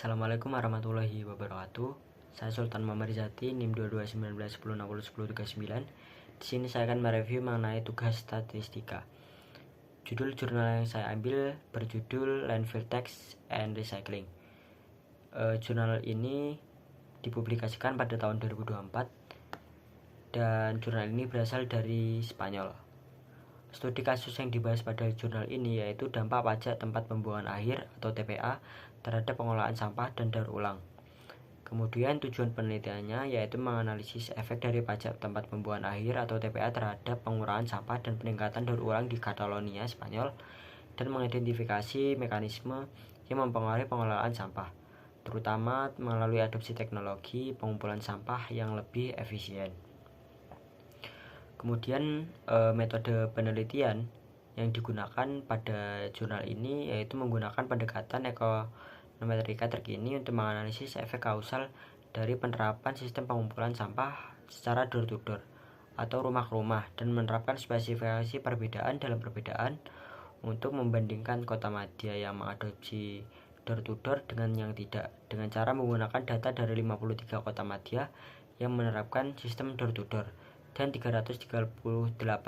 Assalamualaikum warahmatullahi wabarakatuh. Saya Sultan Muhammad Rizati, NIM 221910601039. Di sini saya akan mereview mengenai tugas statistika. Judul jurnal yang saya ambil berjudul Landfill Tax and Recycling. Jurnal ini dipublikasikan pada tahun 2024 dan jurnal ini berasal dari Spanyol. Studi kasus yang dibahas pada jurnal ini yaitu dampak pajak tempat pembuangan akhir atau TPA terhadap pengolahan sampah dan daur ulang. Kemudian tujuan penelitiannya yaitu menganalisis efek dari pajak tempat pembuangan akhir atau TPA terhadap pengurangan sampah dan peningkatan daur ulang di Catalonia, Spanyol, dan mengidentifikasi mekanisme yang mempengaruhi pengelolaan sampah, terutama melalui adopsi teknologi pengumpulan sampah yang lebih efisien. Kemudian metode penelitian yang digunakan pada jurnal ini yaitu menggunakan pendekatan ekonometrika terkini untuk menganalisis efek kausal dari penerapan sistem pengumpulan sampah secara door to door atau rumah ke rumah dan menerapkan spesifikasi perbedaan dalam perbedaan untuk membandingkan kota madya yang mengadopsi door to door dengan yang tidak, dengan cara menggunakan data dari 53 kota madya yang menerapkan sistem door to door dan 338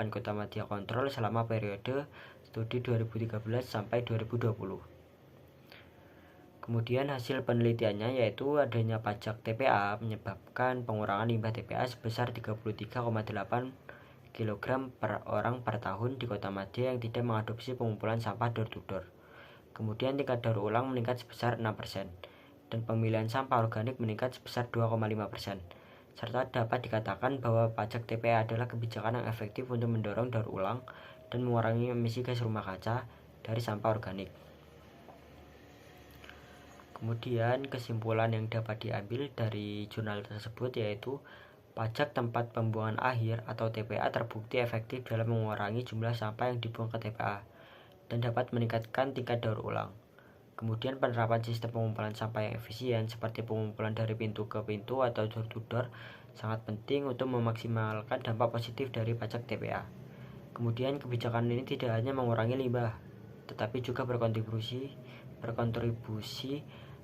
kota madya kontrol selama periode studi 2013 sampai 2020. Kemudian hasil penelitiannya yaitu adanya pajak TPA menyebabkan pengurangan limbah TPA sebesar 33,8 kg per orang per tahun di kota madya yang tidak mengadopsi pengumpulan sampah door to door. Kemudian tingkat daur ulang meningkat sebesar 6% dan pemilihan sampah organik meningkat sebesar 2,5%. Serta dapat dikatakan bahwa pajak TPA adalah kebijakan yang efektif untuk mendorong daur ulang dan mengurangi emisi gas rumah kaca dari sampah organik. Kemudian kesimpulan yang dapat diambil dari jurnal tersebut yaitu pajak tempat pembuangan akhir atau TPA terbukti efektif dalam mengurangi jumlah sampah yang dibuang ke TPA dan dapat meningkatkan tingkat daur ulang. Kemudian penerapan sistem pengumpulan sampah yang efisien seperti pengumpulan dari pintu ke pintu atau door to door sangat penting untuk memaksimalkan dampak positif dari pajak TPA. Kemudian kebijakan ini tidak hanya mengurangi limbah, tetapi juga berkontribusi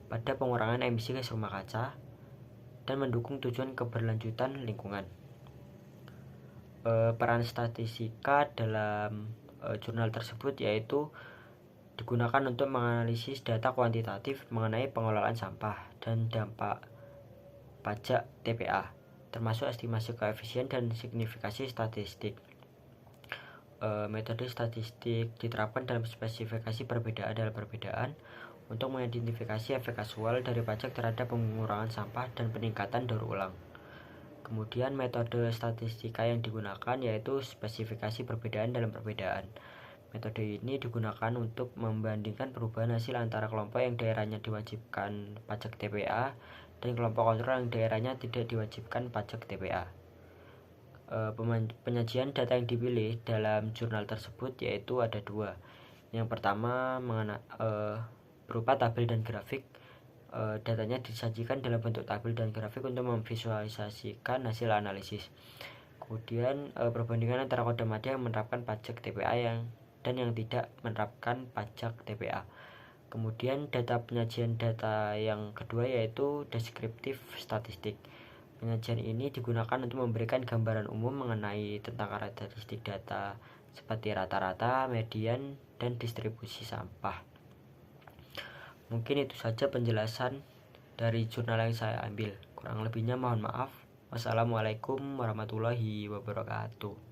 pada pengurangan emisi gas rumah kaca dan mendukung tujuan keberlanjutan lingkungan. Peran statistika dalam jurnal tersebut yaitu digunakan untuk menganalisis data kuantitatif mengenai pengelolaan sampah dan dampak pajak TPA, termasuk estimasi koefisien dan signifikasi statistik. Metode statistik diterapkan dalam spesifikasi perbedaan dalam perbedaan untuk mengidentifikasi efek kasual dari pajak terhadap pengurangan sampah dan peningkatan daur ulang. Kemudian metode statistika yang digunakan yaitu spesifikasi perbedaan dalam perbedaan. Metode ini digunakan untuk membandingkan perubahan hasil antara kelompok yang daerahnya diwajibkan pajak TPA dan kelompok kontrol yang daerahnya tidak diwajibkan pajak TPA. Penyajian data yang dipilih dalam jurnal tersebut yaitu ada dua. Yang pertama berupa tabel dan grafik. Datanya disajikan dalam bentuk tabel dan grafik untuk memvisualisasikan hasil analisis. Kemudian perbandingan antara kota madya yang menerapkan pajak TPA dan yang tidak menerapkan pajak TPA. Kemudian penyajian data yang kedua yaitu deskriptif statistik. Penyajian ini digunakan untuk memberikan gambaran umum mengenai tentang karakteristik data seperti rata-rata, median, dan distribusi sampah. Mungkin itu saja penjelasan dari jurnal yang saya ambil. Kurang lebihnya mohon maaf. Wassalamualaikum warahmatullahi wabarakatuh.